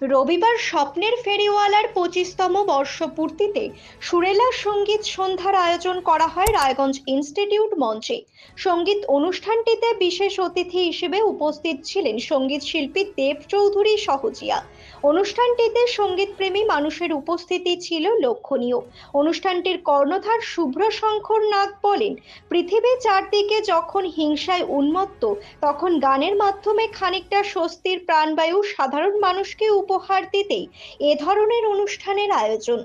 রবিবার স্বপ্নের ফেরিওয়ালার 25তম বর্ষপূর্তিতে সুরেলা সঙ্গীত সন্ধ্যার আয়োজন করা হয় রায়গঞ্জ ইনস্টিটিউট মঞ্চে। সঙ্গীত অনুষ্ঠানটিতে বিশেষ অতিথি হিসেবে উপস্থিত ছিলেন সঙ্গীত শিল্পী দেব চৌধুরী সহজিয়া। অনুষ্ঠানটিতে সঙ্গীতপ্রেমী মানুষের উপস্থিতি ছিল লক্ষণীয়। অনুষ্ঠানটির কর্ণধার শুভ্র শঙ্কর নাগ বলেন, পৃথিবী চারদিকে যখন হিংসায় উন্মত্ত, তখন গানের মাধ্যমে খানিকটা স্বস্তির প্রাণবায়ু সাধারণ মানুষকে উপহার দিতেই এ ধরনের অনুষ্ঠানের আয়োজন।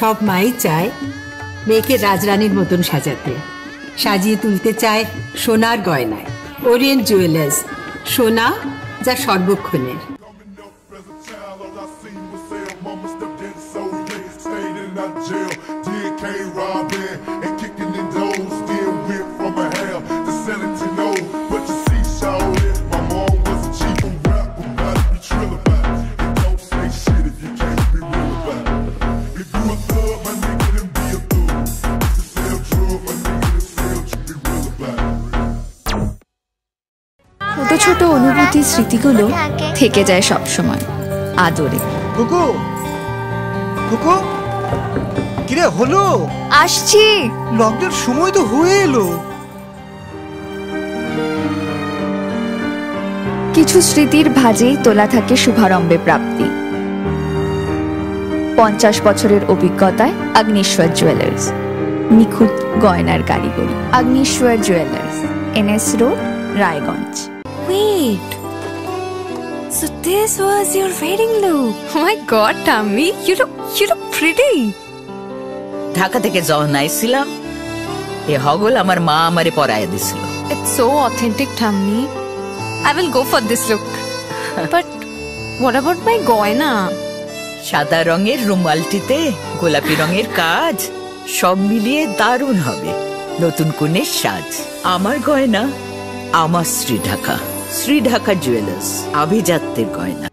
সব মাই চায় মেয়েকে রাজরানীর মতন সাজাতে, সাজিয়ে তুলতে চায় সোনার গয়নায়। ওরিয়েন্ট জুয়েলার্স, সোনা যা সর্বক্ষণের। ছোট ছোট অনুভূতি স্মৃতিগুলো থেকে যায় সব সময় আদরে। কুকু কুকু কিরে হলো? আসছি। লকডাউন সময় তো হয়ে এলো। কিছু স্মৃতির ভাজেই তোলা থাকে শুভারম্ভে প্রাপ্তি। 50 বছরের অভিজ্ঞতায় আগ্নেশ্বর জুয়েলার্স, নিখুঁত গয়নার কারিগরি। Agneshwar jewellers, NS road, Raiganj. Wait, so this was your wedding look? Oh my God, Tammy, you look pretty. Dhaka থেকে যখন আইছিলাম এ হগল আমার মা আমারে পরায় দিছিল। It's so authentic, Tammy. I will go for this look. But what about my goina? সাদা রঙের রুমালটিতে গোলাপি রঙের কাজ, সব মিলিয়ে দারুণ হবে নতুন কনের সাজ। আমার গয়না আমার শ্রী ঢাকা জুয়েলার্স, আভিজাত্যের গয়না।